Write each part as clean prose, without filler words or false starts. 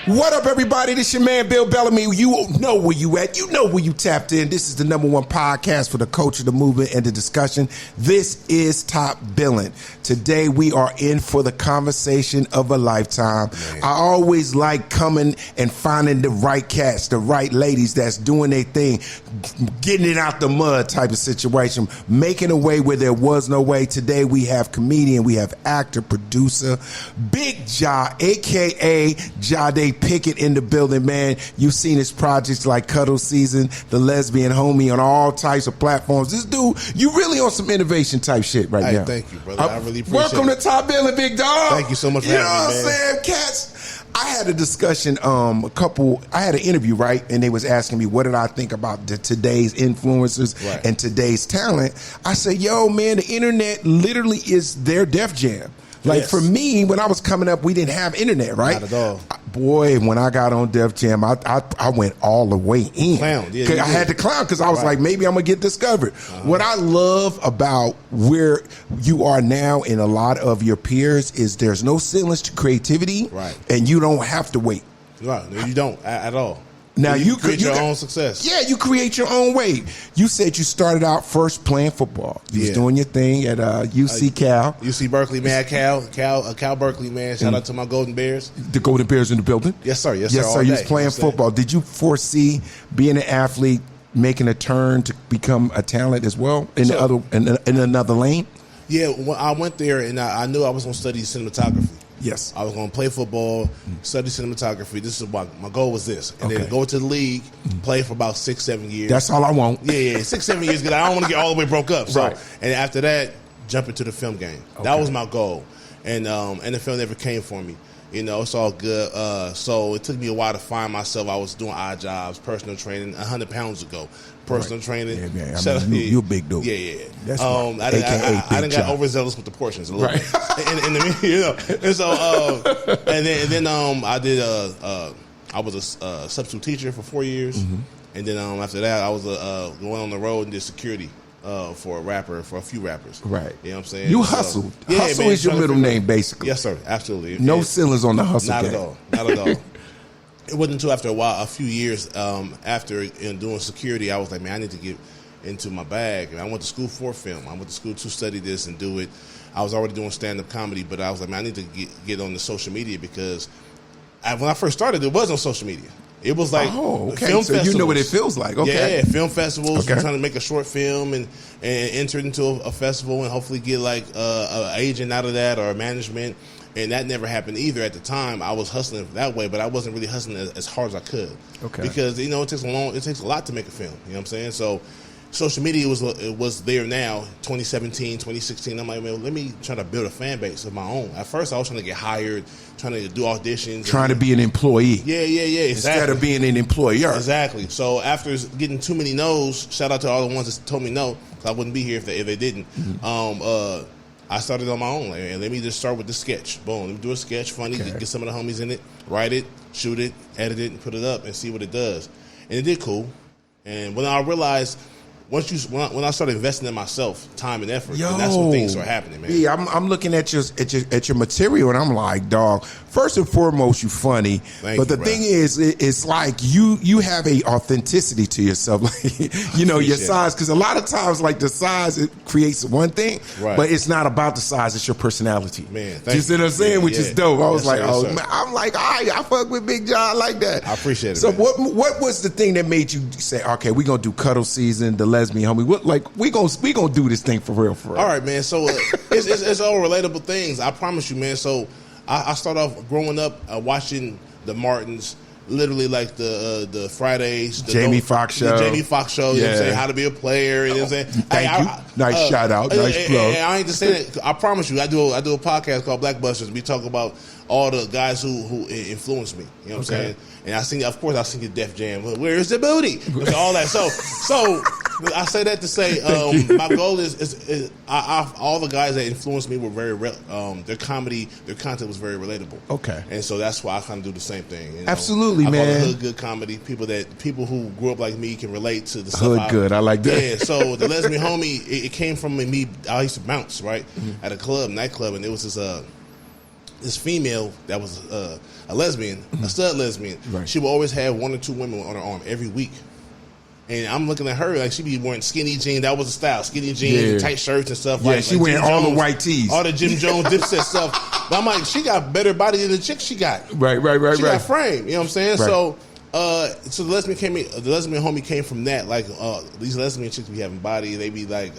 What up, everybody? This your man, Bill Bellamy. You know where you at. You know where you tapped in. This is the #1 podcast for the culture, the movement, and the discussion. This is Top Billin'. Today, we are in for the conversation of a lifetime. Man. I always like coming and finding the right cats, the right ladies that's doing their thing, getting it out the mud type of situation, making a way where there was no way. Today, we have comedian, we have actor, producer, Bigg Jah, a.k.a. Jade Pickett in the building, man. You've seen his projects like Cuddle Season, The Lesbian Homie on all types of platforms. This dude, you really on some innovation type shit right now. Thank you, brother. I really appreciate Welcome to Top Billin', Big Dog. Thank you so much for having me, man. You know what I'm saying? Cats, I had a discussion, I had an interview, right? And they was asking me, what did I think about today's influencers and today's talent? I said, yo, man, the internet literally is their Def Jam. Like, for me, when I was coming up, we didn't have internet, right? Not at all. Boy, when I got on Def Jam, I went all the way in. Clown. Yeah, I had to clown because I was like, maybe I'm going to get discovered. What I love about where you are now in a lot of your peers is there's no ceilings to creativity, and you don't have to wait. Right, no, you don't at all. Now you create your own success. Yeah, you create your own way. You said you started out first playing football. You was doing your thing at UC Cal. UC Berkeley, man. Cal Berkeley, man. Shout out to my Golden Bears. The Golden Bears in the building? Yes, sir. Yes, sir. All You day. was playing football. Did you foresee being an athlete, making a turn to become a talent as well in another lane? Yeah, when I went there and I knew I was going to study cinematography. Yes. I was going to play football, study cinematography. This is my goal was this. And then go to the league, play for about 6-7 years. That's all I want. Yeah, 6-7 years. Because I don't want to get all the way broke up. So, and after that, jump into the film game. That was my goal. And the film never came for me. You know, it's all good. So it took me a while to find myself. I was doing odd jobs, personal training, 100 pounds ago. Personal training. Yeah, I mean, you're a big dude. Yeah. That's I didn't got overzealous with the portions a little bit. You know, and so and then I did I was a substitute teacher for 4 years, and then after that I was going on the road and did security for a few rappers. Right. You know what I'm saying? You hustled. Hustle is your middle name, basically. Yes, sir. Absolutely. No ceilings on the hustle. Not at all. Not at all. It wasn't until after a few years after doing security, I was like, man, I need to get into my bag. And I went to school for film. I went to school to study this and do it. I was already doing stand-up comedy, but I was like, man, I need to get on the social media because when I first started, it was on social media. It was like film festivals. You know what it feels like. Yeah, film festivals. We're trying to make a short film and enter it into a festival and hopefully get like an agent out of that or management. And that never happened either at the time. I was hustling that way, but I wasn't really hustling as hard as I could. Because, you know, it takes a lot to make a film. You know what I'm saying? So social media was there now, 2017, 2016. I'm like, man, let me try to build a fan base of my own. At first, I was trying to get hired, trying to do auditions. Trying to be an employee. Yeah. Exactly. Instead of being an employer. Exactly. So after getting too many no's, shout out to all the ones that told me no, because I wouldn't be here if they didn't. I started on my own, and let me just start with the sketch. Boom, let me do a sketch, funny, get some of the homies in it, write it, shoot it, edit it, and put it up, and see what it does. And it did cool. And when I realized, when I started investing in myself, time and effort, then that's when things start happening, man. Yeah, I'm looking at your material, and I'm like, dog. First and foremost, you funny, but the thing is, it's like you have a authenticity to yourself, like your size. Because a lot of times, like the size, it creates one thing, but it's not about the size; it's your personality. Man, you see what I'm saying? Which is dope. I was like, man, I'm like, I fuck with Bigg Jah like that. I appreciate it. So man. what was the thing that made you say, okay, we're gonna do Cuddle Season, The Lesbian Homie? We gonna do this thing for real. All right, man. So it's all relatable things. I promise you, man. So I started off growing up watching the Martins, literally like the Fridays, the Jamie Foxx show. You know what I'm saying? How to be a player. You know what I'm saying? Thank you. Nice shout out. Nice plug. And I ain't just saying that. I promise you, I do a podcast called Blackbusters. We talk about all the guys who influenced me. You know what I'm saying? And I sing the Def Jam. Where's the booty? All that. So I say that to say my goal is all the guys that influenced me were very their content was very relatable. Okay, and so that's why I kind of do the same thing. You know? Absolutely, I man. call it hood good comedy. People who grew up like me can relate to the hood stuff. Good, I like that. Yeah. So the Lesbian Homie, it came from me. I used to bounce at a nightclub, and it was this this female that was a lesbian, a stud lesbian. Right. She would always have 1 or 2 women on her arm every week. And I'm looking at her like she be wearing skinny jeans. That was the style, skinny jeans, tight shirts and stuff. Yeah, she wearing all the white tees, all the Jim Jones Dipset stuff. But I'm like, she got better body than the chick she got. Right. She got frame. You know what I'm saying? Right. So the lesbian homie came from that. Like these lesbian chicks be having body, they be like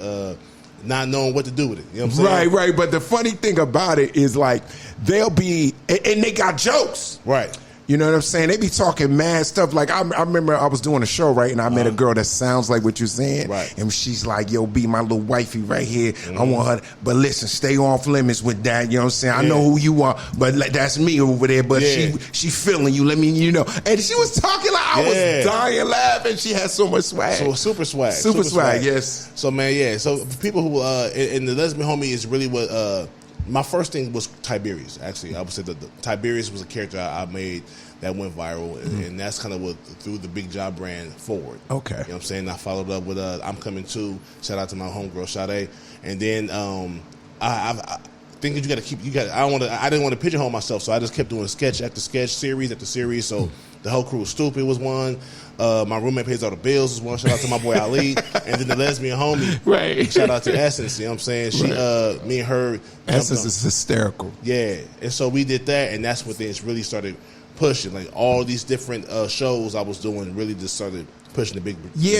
not knowing what to do with it. You know what I'm saying? Right. But the funny thing about it is like they'll be, and they got jokes. Right. You know what I'm saying? They be talking mad stuff. Like, I remember I was doing a show, right? And I met a girl that sounds like what you're saying. Right. And she's like, yo, be my little wifey right here. I want her. But listen, stay off limits with that. You know what I'm saying? I know who you are, but that's me over there. But she feeling you. Let me, you know. And she was talking like I was dying laughing. She had so much swag. So super swag. Super swag, yes. So, man, So people who, and the lesbian homie is really what, my first thing was Tiberius, actually. I would say that Tiberius was a character I made that went viral, and that's kind of what threw the Bigg Jah brand forward. Okay. You know what I'm saying? I followed up with I'm Coming Too. Shout out to my homegirl, Sade. And then I think that I didn't want to pigeonhole myself, so I just kept doing sketch after sketch, series after series. So The Whole Crew Was Stupid was one. My Roommate Pays All the Bills was one. Shout out to my boy Ali. And then the lesbian homie. Right. Shout out to Essence. You know what I'm saying? She, me and her. Essence is hysterical. Yeah. And so we did that, and that's when things really started pushing. Like all these different shows I was doing really just started pushing the big.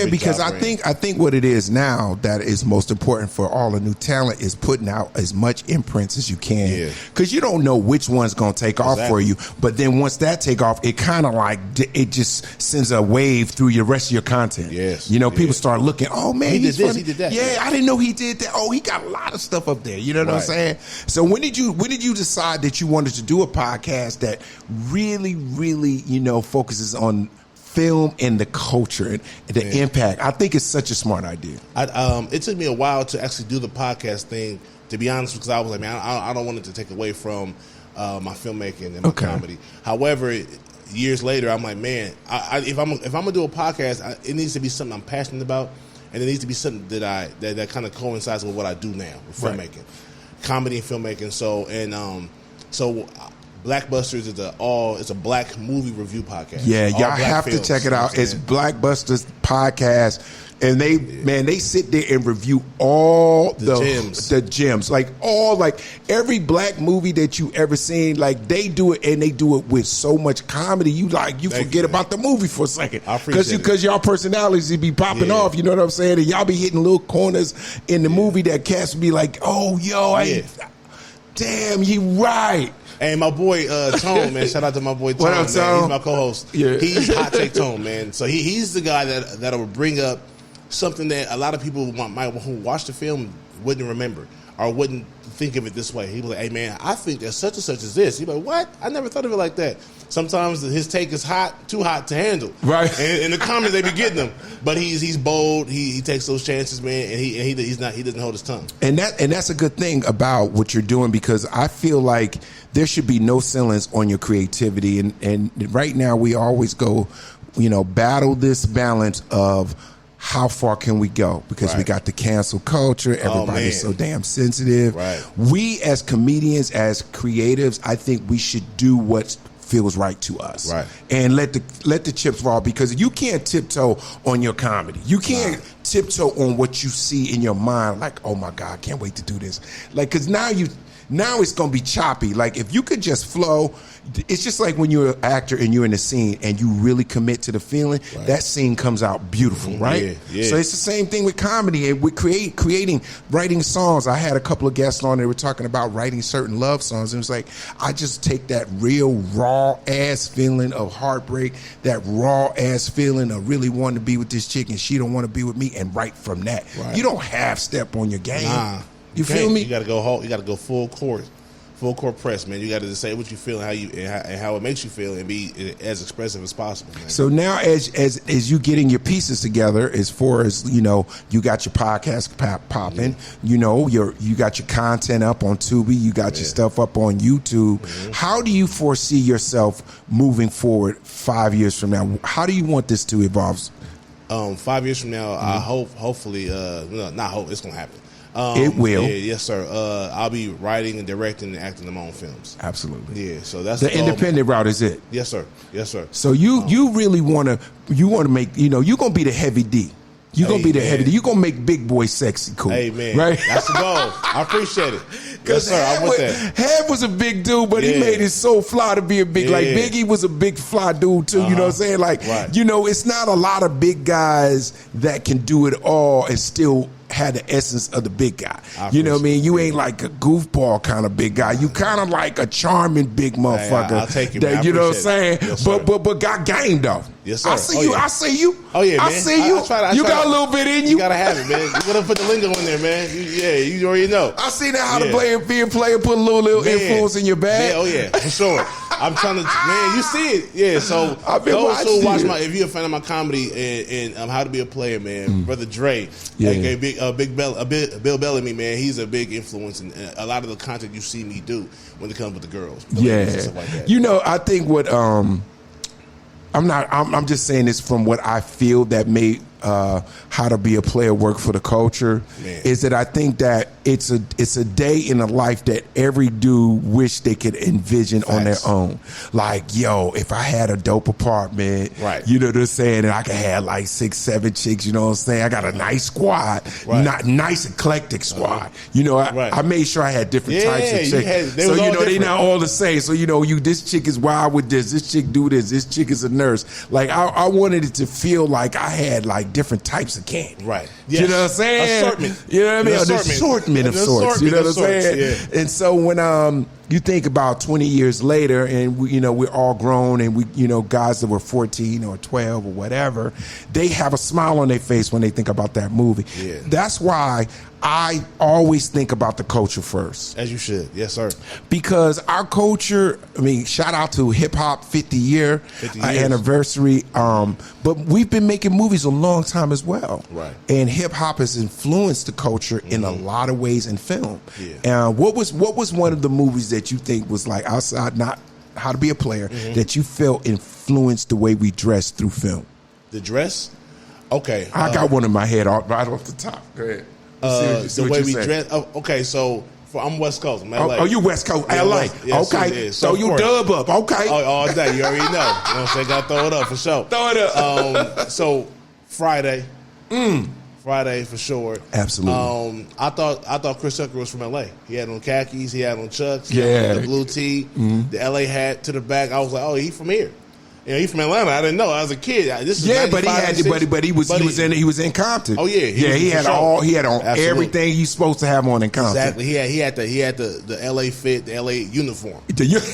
Because I think what it is now that is most important for all the new talent is putting out as much imprints as you can. Because you don't know which one's going to take off for you. But then once that take off, it kind of like it just sends a wave through your rest of your content. Yes. You know, people start looking. Oh man, he did this. Funny. He did that. Yeah, I didn't know he did that. Oh, he got a lot of stuff up there. You know what I'm saying? So when did you decide that you wanted to do a podcast that really, focuses on film and the culture and the impact? I think it's such a smart idea. It took me a while to actually do the podcast thing, to be honest, because I was like, man, I don't want it to take away from my filmmaking and my comedy. However, years later, I'm like, man, if I'm gonna do a podcast, it needs to be something I'm passionate about, and it needs to be something that kind of coincides with what I do now with filmmaking, comedy and filmmaking. So Blackbusters is a black movie review podcast. Yeah, y'all have to check it out. It's Blackbusters podcast, and they sit there and review all the gems, like every black movie that you ever seen. Like they do it, and they do it with so much comedy. You forget about the movie for a second because y'all personalities be popping off. You know what I'm saying? And y'all be hitting little corners in the movie that cats be like, oh damn, you right. And my boy Tone, man, shout out to my boy Tone. What up, Tone? He's my co-host. Yeah. He's Hot Take Tone, man. So he's the guy that will bring up something that a lot of people who watch the film wouldn't remember or wouldn't think of it this way. He was like, hey, man, I think that such and such is this. He's like, what? I never thought of it like that. Sometimes his take is too hot to handle. Right. And in the comments, they be getting them. But he's bold. He takes those chances, man, and he doesn't hold his tongue. And that's a good thing about what you're doing, because I feel like there should be no ceilings on your creativity. And right now we always go, battle this balance of how far can we go? Because we got the cancel culture. Everybody's so damn sensitive. Right. We as comedians, as creatives, I think we should do what feels right to us. Right. And let the chips fall, because you can't tiptoe on your comedy. You can't tiptoe on what you see in your mind, like, oh my God, I can't wait to do this. Like, because now it's going to be choppy. Like, if you could just flow, it's just like when you're an actor and you're in a scene and you really commit to the feeling, that scene comes out beautiful, right? Yeah. So it's the same thing with comedy and with writing songs. I had a couple of guests on, they were talking about writing certain love songs, and it was like, I just take that real raw ass feeling of heartbreak, that raw ass feeling of really wanting to be with this chick and she don't want to be with me, and write from that. Right. You don't half step on your game. Nah. You feel me? You got to go. You got to go full court press, man. You got to just say what you feel and how it makes you feel, and be as expressive as possible, man. So now, as you getting your pieces together, as far as you got your podcast popping, you got your content up on Tubi, you got your stuff up on YouTube. Mm-hmm. How do you foresee yourself moving forward 5 years from now? How do you want this to evolve? 5 years from now, I hopefully, not hope, it's gonna happen. It will. Yeah, yes, sir. I'll be writing and directing and acting in my own films. Absolutely. Yeah, so that's the independent route is it. Yes, sir. Yes, sir. So you really want to make, you're going to be the heavy D. You're going to be the heavy D. You're going to make Big Boy sexy cool. Hey, man. Right? That's the goal. I appreciate it. Yes, sir. I'm with that. Head was a big dude, but he made it so fly to be a big. Like Biggie was a big fly dude too. You know what I'm saying? Like, it's not a lot of big guys that can do it all and still had the essence of the big guy. You know what I mean? You ain't like a goofball kind of big guy. You kind of like a charming big motherfucker. Hey, I'll take it, man. You know what I'm saying? Yes, but got game though. Yes, sir. I see you. Yeah. I see you. Oh yeah, man. I see you. You got a little bit in you. You gotta have it, man. You gotta put the lingo in there, man. You already know. I see that how to play and be a player, put a little influence in your bag. Yeah, oh yeah, for sure. I'm trying to, man. You see it, yeah. So those who watch if you're a fan of my comedy and How to Be a Player, man, Brother Dre, aka Bill Bellamy, man, he's a big influence in a lot of the content you see me do when it comes with the girls. Stuff like that. I think what I'm just saying this from what I feel that made How to Be a Player work for the culture, is that I think that it's a day in a life that every dude wish they could envision on their own. Like, yo, if I had a dope apartment, you know what I'm saying, and I could have like 6, 7 chicks, you know what I'm saying? I got a nice squad, not nice eclectic squad. I made sure I had different types of chicks. So they not all the same. So this chick is wild with this chick do this chick is a nurse. Like I wanted it to feel like I had like different types of candy. Yes. You know what I'm saying? Assortment. You know what I mean? An assortment of sorts. You know what I'm saying? Yeah. And so when you think about 20 years later and we're all grown and we guys that were 14 or 12 or whatever, they have a smile on their face when they think about that movie. Yeah. That's why I always think about the culture first. As you should. Yes, sir. Because our culture, shout out to hip hop 50 year anniversary. But we've been making movies a long time as well. Right. And hip hop has influenced the culture in a lot of ways in film. Yeah. What was one of the movies that you think was like outside not How to Be a Player that you felt influenced the way we dress through film? The dress? Okay. I got one in my head right off the top. Go ahead. The way we dress. Okay, so I'm West Coast. I'm LA. Oh, you West Coast, LA. Okay, so you dub up. Okay. All day. You already know. You know what I'm saying? Got to throw it up for sure. Throw it up. So Friday. Friday for sure. Absolutely. I thought Chris Tucker was from LA. He had on khakis. He had on Chucks. He had the blue tee. The LA hat to the back. I was like, oh, he from here. He's from Atlanta. I didn't know. I was a kid. This is but he was in Compton. Oh yeah, he had on everything he's supposed to have on in Compton. Exactly. He had the LA fit, the LA uniform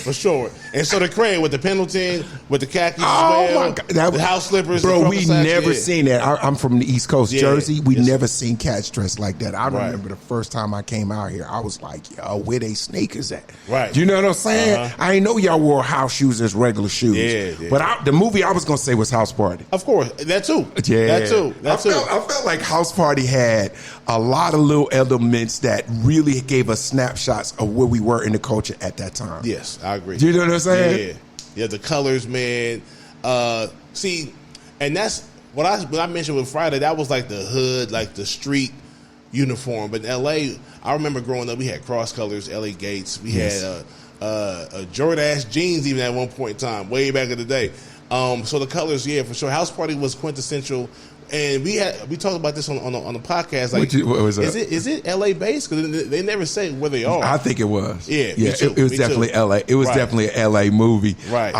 for sure. And so the crane with the Pendleton, with the khakis as well, my God. The house slippers. Bro, we never seen that. I'm from the East Coast, Jersey. We never seen cats dressed like that. I remember the first time I came out here, I was like, yo, where they sneakers at? Right. You know what I'm saying? I ain't know y'all wore house shoes as regular shoes. Yeah. But the movie I was going to say was House Party. Of course. That too. Yeah. That too. I felt like House Party had a lot of little elements that really gave us snapshots of where we were in the culture at that time. Yes, I agree. Do you know what I'm saying? Yeah, the colors, man. See, and that's what I mentioned with Friday. That was like the hood, like the street uniform. But in L.A., I remember growing up, we had cross colors, L.A. Gates. We had Jordache jeans even at one point in time, way back in the day. So the colors, for sure. House Party was quintessential, and we talked about this on the podcast. Like, what was that? Is it LA based? Because they never say where they are. I think it was. Yeah. It was definitely LA. It was definitely an LA movie. Right.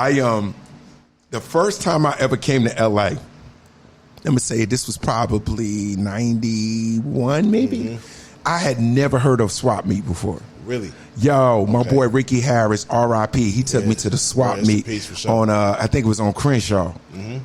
The first time I ever came to LA, let me say this was probably 91, maybe. I had never heard of swap meet before. Really? Yo, my boy Ricky Harris, R.I.P. He took me to the swap meet on, I think it was on Crenshaw.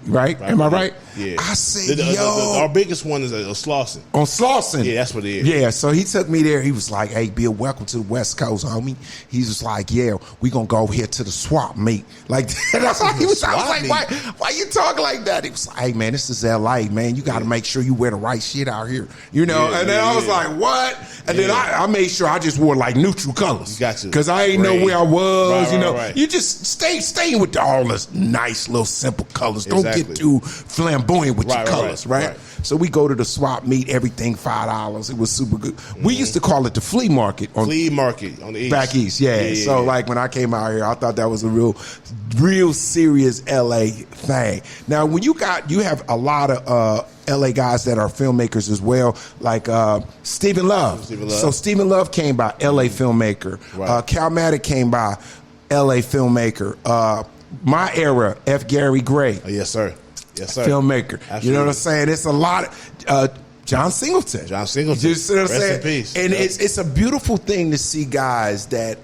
Right? Am I right? Yeah. I said, our biggest one is Slauson. On Slauson? Yeah, that's what it is. Yeah, so he took me there. He was like, hey, Bill, welcome to the West Coast, homie. He was like, yeah, we going to go over here to the swap meet. Like, that's how he was. I was like, why you talking like that? He was like, hey, man, this is L.A., man. You got to make sure you wear the right shit out here. You know? And then I was like, what? And then I made sure I just wore like neutral colors. $50. You got to. Because I ain't know where I was, Right, you know. right. You just stay with all the nice little simple colors. Don't Exactly. get too flamboyant with your Right, colors, right? So we go to the swap meet, everything $5. It was super good. We used to call it the flea market on the east. Back east, yeah. So like when I came out here, I thought that was a real serious LA thing. Now when you have a lot of LA guys that are filmmakers as well, like Stephen Love. So Stephen Love came by, LA filmmaker. Right. Camaraderie came by, LA filmmaker. My era, F. Gary Gray. Yes, sir. Yes, sir. Filmmaker. Absolutely. You know what I'm saying? It's a lot of John Singleton. John Singleton. You see what I'm Rest saying? in peace. And Yep. it's a beautiful thing to see guys that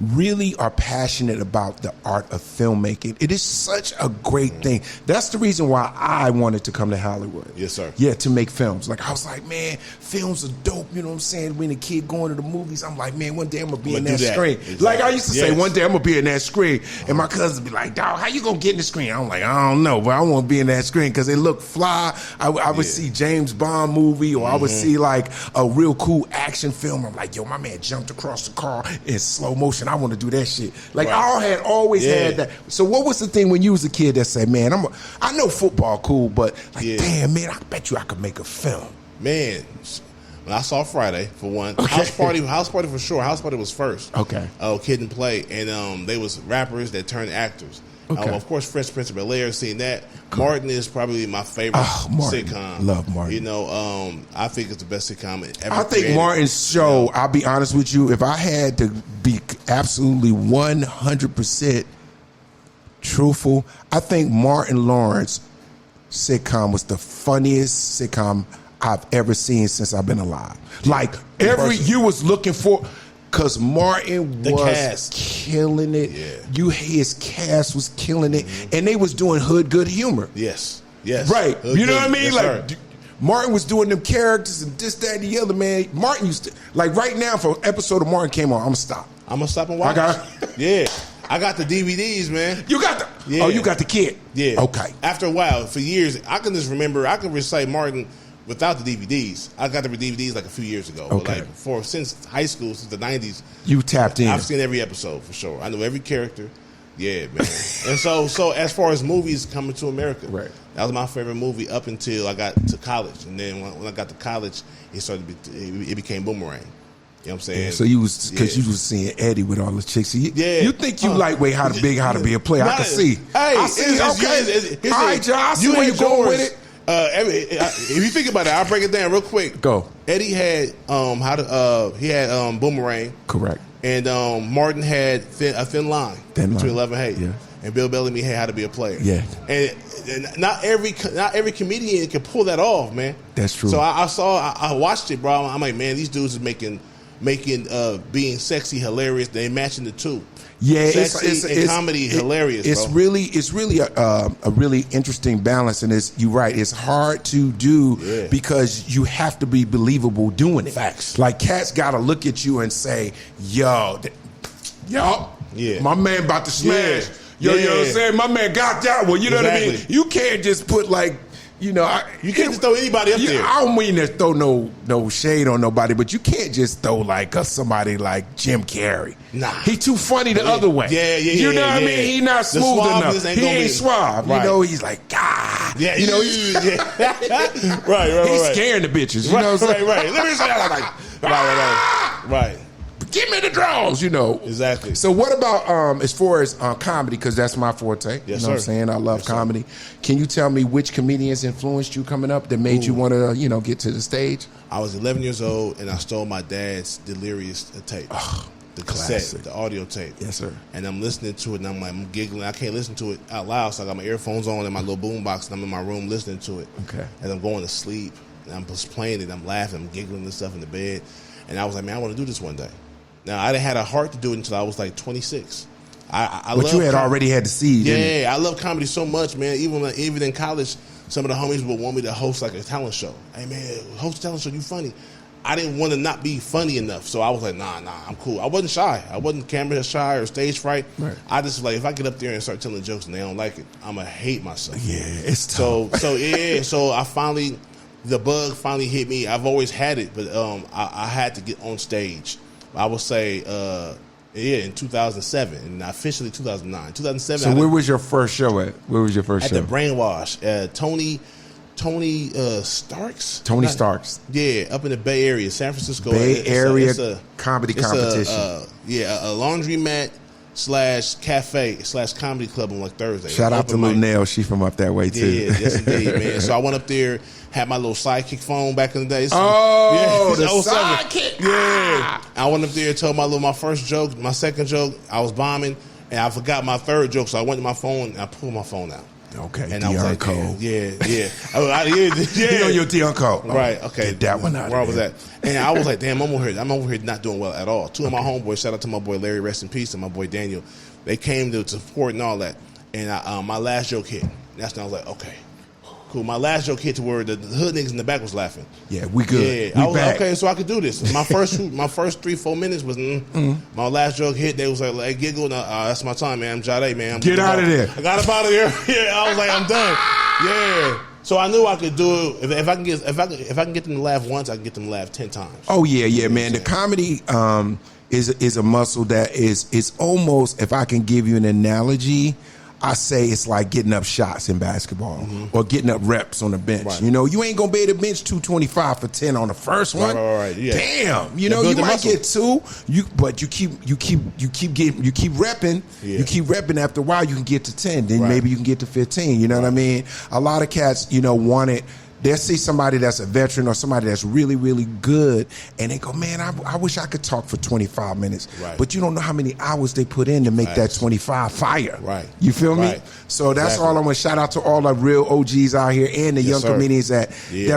really are passionate about the art of filmmaking. It is such a great thing. That's the reason why I wanted to come to Hollywood. Yes, sir. Yeah, to make films. Like I was like, man, films are dope. You know what I'm saying? When a kid going to the movies, I'm like, man, one day I'm gonna be in that screen. Exactly. Like I used to say, Yes. one day I'm gonna be in that screen. And my cousins be like, dog, how you gonna get in the screen? I'm like, I don't know, but I want to be in that screen because it looked fly. I would see James Bond movie, or I would see like a real cool action film. I'm like, yo, my man jumped across the car in slow motion. I want to do that shit. Like I had always had that. So what was the thing when you was a kid that said, man, I know football cool, but like, damn, man, I bet you I could make a film. Man, when I saw Friday, for one, House Party for sure. House Party was first. Okay. Kid and Play, and they was rappers that turned actors. Okay. Of course, Fresh Prince of Bel-Air, seen that. Martin is probably my favorite sitcom. Love Martin. You know, I think it's the best sitcom ever. I think Martin's show, I'll be honest with you, if I had to be absolutely 100% truthful, I think Martin Lawrence sitcom was the funniest sitcom I've ever seen since I've been alive. Like you was looking for, because Martin was killing it. Yeah. His cast was killing it, and they was doing good humor. Yes. Right. You know what I mean? Yes, like sir. Martin was doing them characters and this, that, and the other, man. Martin used to, like right now, if an episode of Martin came on, I'm gonna stop and watch. Yeah. I got the DVDs, man. You got the Oh, you got the kit. Yeah. Okay. After a while, for years, I can just remember, I can recite Martin without the DVDs. I got the DVDs like a few years ago. Okay. But like since high school, since the 90s. You tapped in. I've seen every episode for sure. I know every character. Yeah, man. And so as far as movies coming to America, right, that was my favorite movie up until I got to college. And then when I got to college, it became Boomerang. You know what I'm saying? Yeah, so you was, because you was seeing Eddie with all the chicks. You think you lightweight how to be a player. I can see. Hey, I see. Okay. All right, John. I see where you're going with it. If you think about it, I'll break it down real quick. Go. Eddie had Boomerang. Correct. And Martin had a thin line between Love and Hate. Yeah. And Bill Bellamy had How to Be a Player. Yeah. And not every comedian can pull that off, man. That's true. So I watched it, bro. I'm like, man, these dudes is making being sexy hilarious. They matching the two. Yeah, sexy and comedy hilarious. It's bro. really a really interesting balance, and you're right. It's hard to do because you have to be believable doing it. Facts. Like Katz got to look at you and say, "Yo, my man about to smash." You know what I'm saying? My man got that one. You know what I mean? You can't just put like. You can't just throw anybody up there. I don't mean to throw no shade on nobody, but you can't just throw like somebody like Jim Carrey. Nah, he too funny the other way. You know what I mean? He not smooth enough. He ain't suave. Right. You know, he's like God. Yeah, you know, right. He's scaring the bitches. You know what I'm saying? Right. Let me say that right. Give me the draws, you know. Exactly. So what about as far as comedy, because that's my forte. Yes, you know what I'm saying? I love comedy. Sir. Can you tell me which comedians influenced you coming up that made you want to, get to the stage? I was 11 years old and I stole my dad's Delirious tape. The cassette, classic. The audio tape. Yes, sir. And I'm listening to it and I'm giggling. I can't listen to it out loud, so I got my earphones on and my little boom box and I'm in my room listening to it. Okay. And I'm going to sleep and I'm just playing it. I'm laughing, I'm giggling and stuff in the bed. And I was like, man, I want to do this one day. Now, I didn't had a heart to do it until I was like 26. But you had already had the seed. Yeah, I love comedy so much, man. Even in college, some of the homies would want me to host like a talent show. Hey, man, host a talent show, you funny. I didn't want to not be funny enough, so I was like, nah, I'm cool. I wasn't shy. I wasn't camera shy or stage fright. Right. I just like, if I get up there and start telling jokes and they don't like it, I'm going to hate myself. Yeah, it's tough. So the bug finally hit me. I've always had it, but I had to get on stage I would say, in 2007, and officially 2009. 2007. So where was your first show at? Where was your first show? At the Brainwash. Tony Starks? Tony Starks. Yeah, up in the Bay Area, San Francisco. Area comedy competition. A laundromat / cafe / comedy club on like Thursday. Shout out to Lil Nell. She from up that way too. Yeah, yes indeed, man. So I went up there, had my little sidekick phone back in the day. The sidekick. Yeah. I went up there and told my first joke, my second joke. I was bombing, and I forgot my third joke, so I went to my phone and I pulled my phone out. Okay, and I was like, code. Yeah. You know your Dion code. Right, okay. Get that one out. Where I was at. And I was like, damn, I'm over here not doing well at all. Two of my homeboys, shout out to my boy Larry, rest in peace, and my boy Daniel, they came to support and all that. And my last joke hit. That's when I was like, okay, cool. My last joke hit to where the hood niggas in the back was laughing. Yeah, we good. Yeah, I was like, okay, so I could do this. My first 3-4 minutes was my last joke hit. They was like, hey, giggle. That's my time, man. I'm Jade, man. Get out of there. I got up out of there. Yeah, I was like, I'm done. Yeah. So I knew I could do it. If I can get them to laugh once, I can get them to laugh 10 times. Oh yeah, man. The comedy is a muscle that is almost, if I can give you an analogy, I say it's like getting up shots in basketball or getting up reps on the bench. Right. You know, you ain't gonna be able to bench 225 for 10 on the first one. Right. Yeah. Damn, you know, you might get 2. But you keep repping. Yeah. You keep repping. After a while, you can get to 10. Then maybe you can get to 15. You know what I mean? A lot of cats, want it. They'll see somebody that's a veteran or somebody that's really, really good, and they go, man, I wish I could talk for 25 minutes. Right. But you don't know how many hours they put in to make that 25 fire. Right. You feel me? So that's all I want to shout out to all the real OGs out here and the young comedians that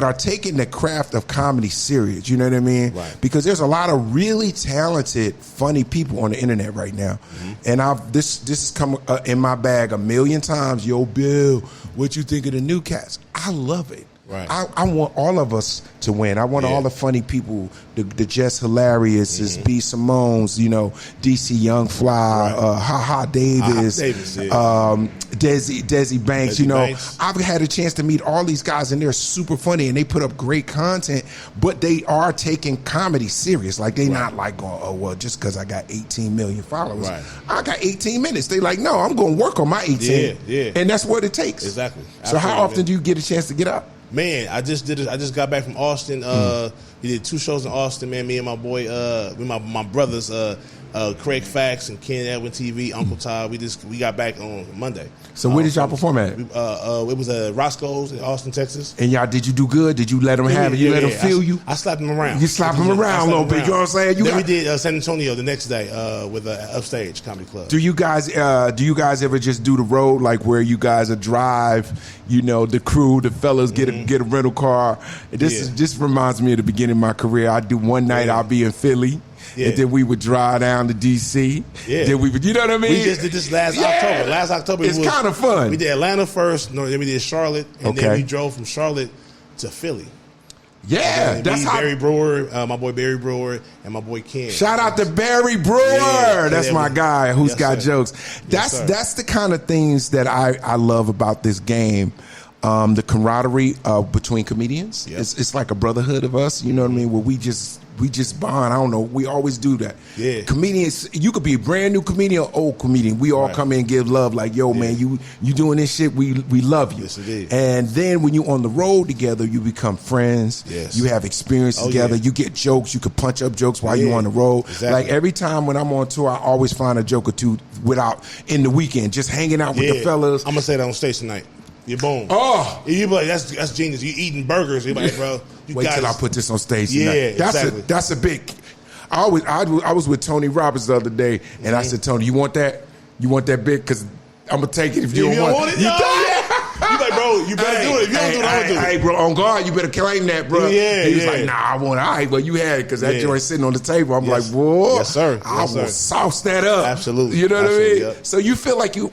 are taking the craft of comedy serious. You know what I mean? Right. Because there's a lot of really talented, funny people on the internet right now. And this has come in my bag a million times. Yo, Bill, what you think of the new cats? I love it. Right. I want all of us to win. I want all the funny people, the Jess Hilarious, B. Simone's, DC Young Fly, Ha Davis, Desi Banks. Banks. I've had a chance to meet all these guys, and they're super funny, and they put up great content, but they are taking comedy serious. Like, they not like going, oh, well, just because I got 18 million followers, I got 18 minutes. They like, no, I'm going to work on my 18. Yeah. And that's what it takes. Exactly. So how often do you get a chance to get up? Man, I just did it. I just got back from Austin. We did 2 shows in Austin, man. Me and my boy, with my brothers, Craig Fax and Ken Edwin TV, Uncle Todd. We got back on Monday. So where did y'all perform at? It was Roscoe's in Austin, Texas. And y'all, did you do good? Did you let them have it? You let them feel you? I slapped them around. You slapped them around a little bit. You know what I'm saying? Then we did San Antonio the next day with Upstage Comedy Club. Do you guys ever just do the road, like where you guys drive? The crew, the fellas get a rental car. This reminds me of the beginning of my career. I do one night. I'll be in Philly. Yeah. And then we would drive down to DC. Yeah. Then we would, you know what I mean? We just did this last October. Last October, it's kind of fun. We did Atlanta first. No, then we did Charlotte, and then we drove from Charlotte to Philly. Yeah, that's how Barry Brewer, my boy Barry Brewer, and my boy Ken. Shout out to Barry Brewer. That's my guy who's got jokes. That's the kind of things that I love about this game. The camaraderie between comedians. Yep. It's like a brotherhood of us. You know what I mean? Where we just bond. I don't know. We always do that. Yeah. Comedians, you could be a brand new comedian or old comedian. We all come in and give love. Like, yo, man, you doing this shit. We love you. Yes, indeed. And then when you on the road together, you become friends. Yes. You have experience together. You get jokes. You can punch up jokes while you on the road. Exactly. Like every time when I'm on tour, I always find a joke or two in the weekend, just hanging out with the fellas. I'm gonna say that on stage tonight. You boom. Oh, you be like, that's genius. You eating burgers. You like, bro. Wait till I put this on stage tonight. Yeah, exactly. That's a big. I was with Tony Roberts the other day, and I said, Tony, you want that? You want that big? Because I'm gonna take it if you don't want it. You like, bro, you better do it. If you don't do it, I'm gonna do it. Hey, bro, on guard, you better claim that, bro. He was like, nah, I want it. All right, but you had it because that joint sitting on the table. I'm like, whoa. Yes, sir. I will sauce that up. Absolutely. You know what I mean? Yep. So you feel like you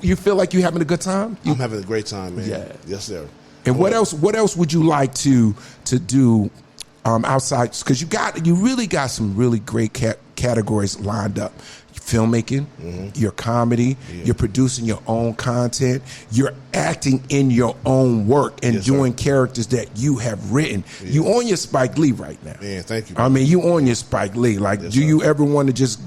having a good time? I'm having a great time, man. Yeah. Yes, sir. And what else would you like to do outside? Because you really got some really great categories lined up. filmmaking, your comedy, you're producing your own content, you're acting in your own work and doing characters that you have written. You on your Spike Lee right now. Man, thank you. I mean, you on your Spike Lee. Like, do you ever want to just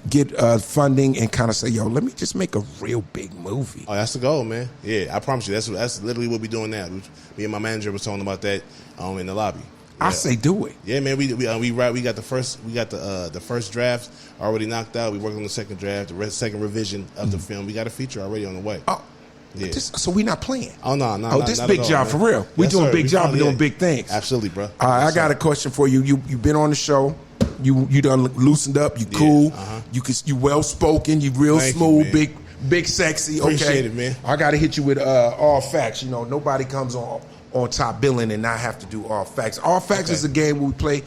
get funding and kind of say, yo, let me just make a real big movie? Oh, that's the goal, man. Yeah, I promise you. That's literally what we're doing now. Me and my manager was talking about that in the lobby. I say do it. Yeah, man. We got the first draft already knocked out. We working on the second draft, the second revision of the film. We got a feature already on the way. Oh, yeah. So we not playing. Oh no. Oh, this Bigg Jah for real. We doing Bigg Jah. We doing big things. Absolutely, bro. All right, I got a question for you. You been on the show. You done loosened up. You cool. You well spoken. You real smooth. Big sexy. Appreciate it, man. I got to hit you with all facts. You know, nobody comes on top billing and not have to do all facts. All facts is a game where we play.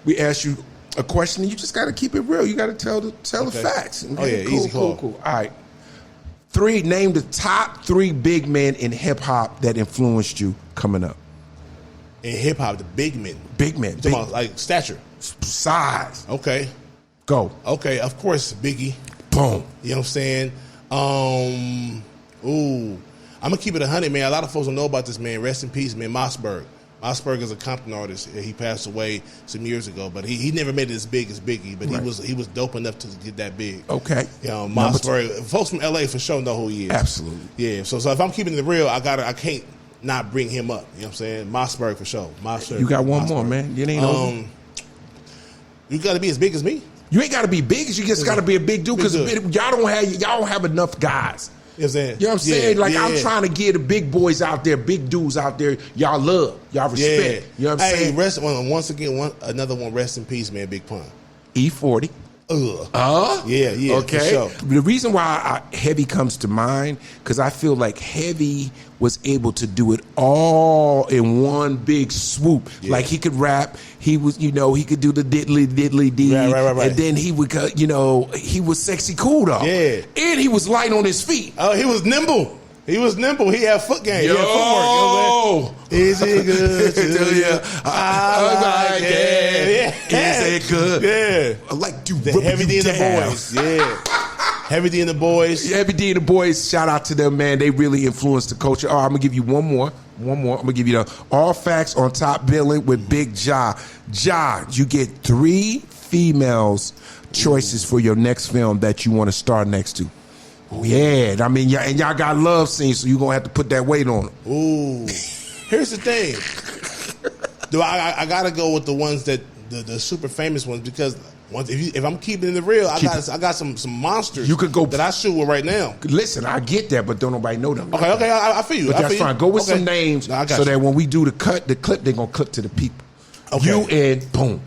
We ask you a question and you just got to keep it real. You got to tell the facts. Okay? Oh yeah, cool, easy call. Cool. All right. Name the top 3 big men in hip hop that influenced you coming up. In hip hop, the big men. Big men. Talking about like stature, size. Okay. Go. Okay, of course, Biggie. Boom. You know what I'm saying? I'm gonna keep it 100, man. A lot of folks don't know about this, man. Rest in peace, man. Mossberg. Mossberg is a Compton artist. He passed away some years ago, but he never made it as big as Biggie. But he was dope enough to get that big. Okay. You know, Mossberg. Folks from LA for sure know who he is. Absolutely. Yeah. So if I'm keeping it real, I can't not bring him up. You know what I'm saying? Mossberg for sure. Mossberg. You got one more, man. You ain't over. You got to be as big as me. You ain't got to be big. You just got to be a big dude because y'all don't have enough guys. You know what I'm saying? You know what I'm saying? I'm trying to get the big boys out there, big dudes out there. Y'all love, y'all respect. You know what I'm saying? Once again, another one. Rest in peace, man. Big Pun. E40. Yeah. Okay. For sure. The reason why Heavy comes to mind because I feel like Heavy was able to do it all in one big swoop. Yeah. Like he could rap. He was, he could do the diddly dee. Right. And then he would, he was sexy cool though. Yeah. And he was light on his feet. Oh, he was nimble. He had foot game. He had footwork. Is it good to you? I like it. Is it good? Yeah. I like to the Heavy D and the Boys. Yeah. Heavy D and the Boys. Heavy D and the Boys. Shout out to them, man. They really influenced the culture. All right, I'm gonna give you one more. I'm gonna give you the All Facts on Top Billing with Bigg Jah. Jah, you get 3 females choices for your next film that you want to star next to. Yeah, I mean, and y'all got love scenes, so you're going to have to put that weight on them. Ooh. Here's the thing. I got to go with the ones that, the super famous ones, because if I'm keeping it real, I got some monsters you could go that I shoot with right now. Listen, I get that, but don't nobody know them. Okay, I feel you. But that's fine. Go with some names so that when we do the clip, they're going to clip to the people. Okay. You and boom.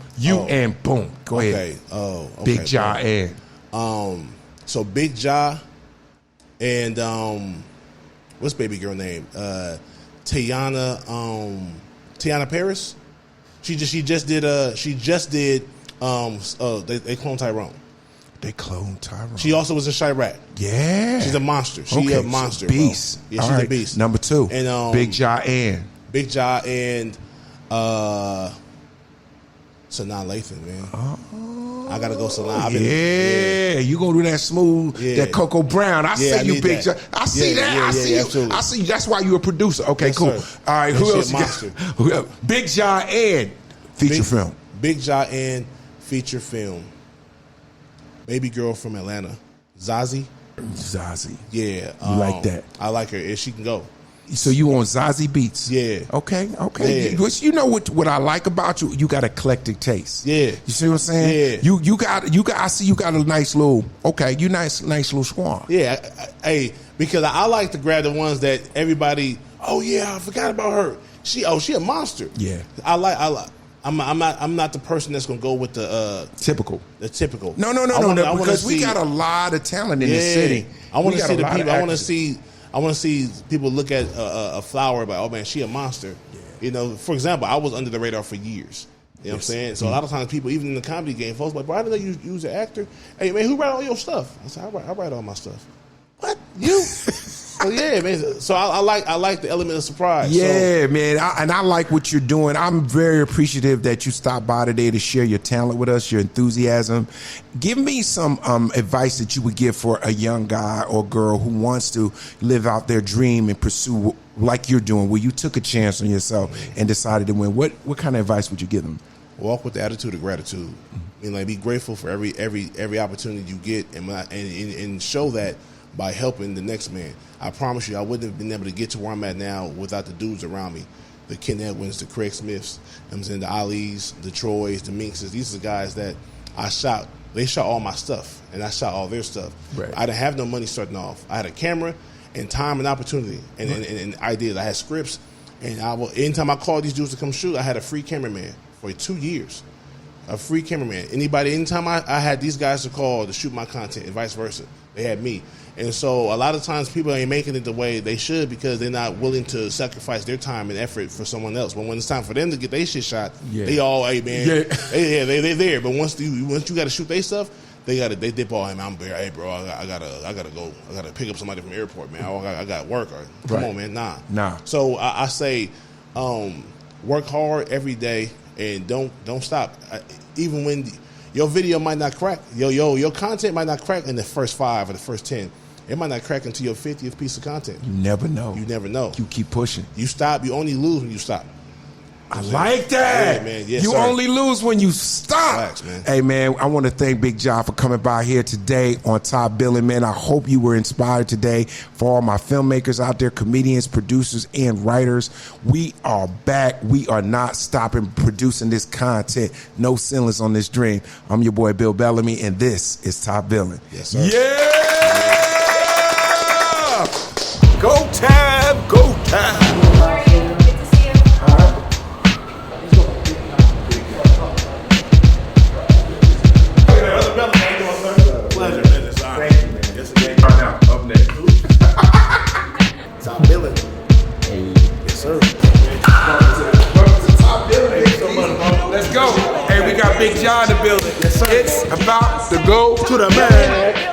And boom. Go ahead. Okay. Bigg Jah and. So Bigg Jah. And what's baby girl name? Tiana Paris. She just did they cloned Tyrone. They cloned Tyrone. She also was in Chirac. Yeah. She's a monster. She's a monster. Beast. Bro. Yeah, she's a beast. Number 2. And Bigg Jah and Sanaa Lathan, man. I gotta go Sanaa. You gonna do that smooth, that Coco Brown. I see you, Bigg Jah. I see that. I see you. Absolutely. I see you. That's why you're a producer. Okay, yes, cool. Sir. All right, who else? Bigg Jah and feature film. Bigg Jah and feature film. Baby girl from Atlanta, Zazie. Yeah, you like that? I like her. If she can go. So you on Zazie beats? Yeah. Okay. Yeah. You know what I like about you? You got eclectic taste. Yeah. You see what I'm saying? Yeah. You got. I see you got a nice little. Okay. You nice little squad. Yeah. Because I like to grab the ones that everybody. Oh yeah, I forgot about her. She a monster. Yeah. I like. I'm not the person that's gonna go with the typical. The typical. No. Because we got a lot of talent in the city. I want to see the people. I want to see people look at a flower like, oh man, she a monster. Yeah. For example, I was under the radar for years. You know what I'm saying? So a lot of times people, even in the comedy game, folks like, bro, I didn't know you was an actor. Hey man, who write all your stuff? I said, I write all my stuff. What? You? So yeah, man. So I like the element of surprise. Yeah, man. I like what you're doing. I'm very appreciative that you stopped by today to share your talent with us, your enthusiasm. Give me some advice that you would give for a young guy or girl who wants to live out their dream and pursue like you're doing, where you took a chance on yourself and decided to win. What kind of advice would you give them? Walk with the attitude of gratitude. I mean, like, be grateful for every opportunity you get, and show that by helping the next man. I promise you, I wouldn't have been able to get to where I'm at now without the dudes around me. The Ken Edwins, the Craig Smiths, I'm saying, the Alis, the Troys, the Minkses. These are the guys that I shot. They shot all my stuff, and I shot all their stuff. Right. I didn't have no money starting off. I had a camera and time and opportunity and ideas. I had scripts, and anytime I called these dudes to come shoot, I had a free cameraman for 2 years. A free cameraman. Anytime I had these guys to call to shoot my content and vice versa, they had me. And so a lot of times people ain't making it the way they should because they're not willing to sacrifice their time and effort for someone else. But when it's time for them to get their shit shot, they all, hey man, they there. But once you got to shoot their stuff, they dip all him. I'm bare. Hey bro, I gotta go. I gotta pick up somebody from the airport, man. I got work. Come on, man. Nah. So I say, work hard every day and don't stop. Even when your video might not crack, your content might not crack in the first 5 or the first 10. It might not crack until your 50th piece of content. You never know. You keep pushing. You stop. You only lose when you stop. I like that. Yeah, man. Yes, you sir. Only lose when you stop. Relax, man. Hey, man, I want to thank Bigg Jah for coming by here today on Top Billing, man. I hope you were inspired today. For all my filmmakers out there, comedians, producers, and writers, we are back. We are not stopping producing this content. No ceilings on this dream. I'm your boy, Bill Bellamy, and this is Top Billing. Yes, sir. Yeah! Go time, go time. Pleasure, man. It's on. Thank you, man. Yes, again. Now, up next. Top Billing. Hey. Yes, sir. Welcome to Top Billing. Thank you so much, bro. Let's go. Hey, we got Bigg Jah in the building. Yes, sir. It's about to go To the man.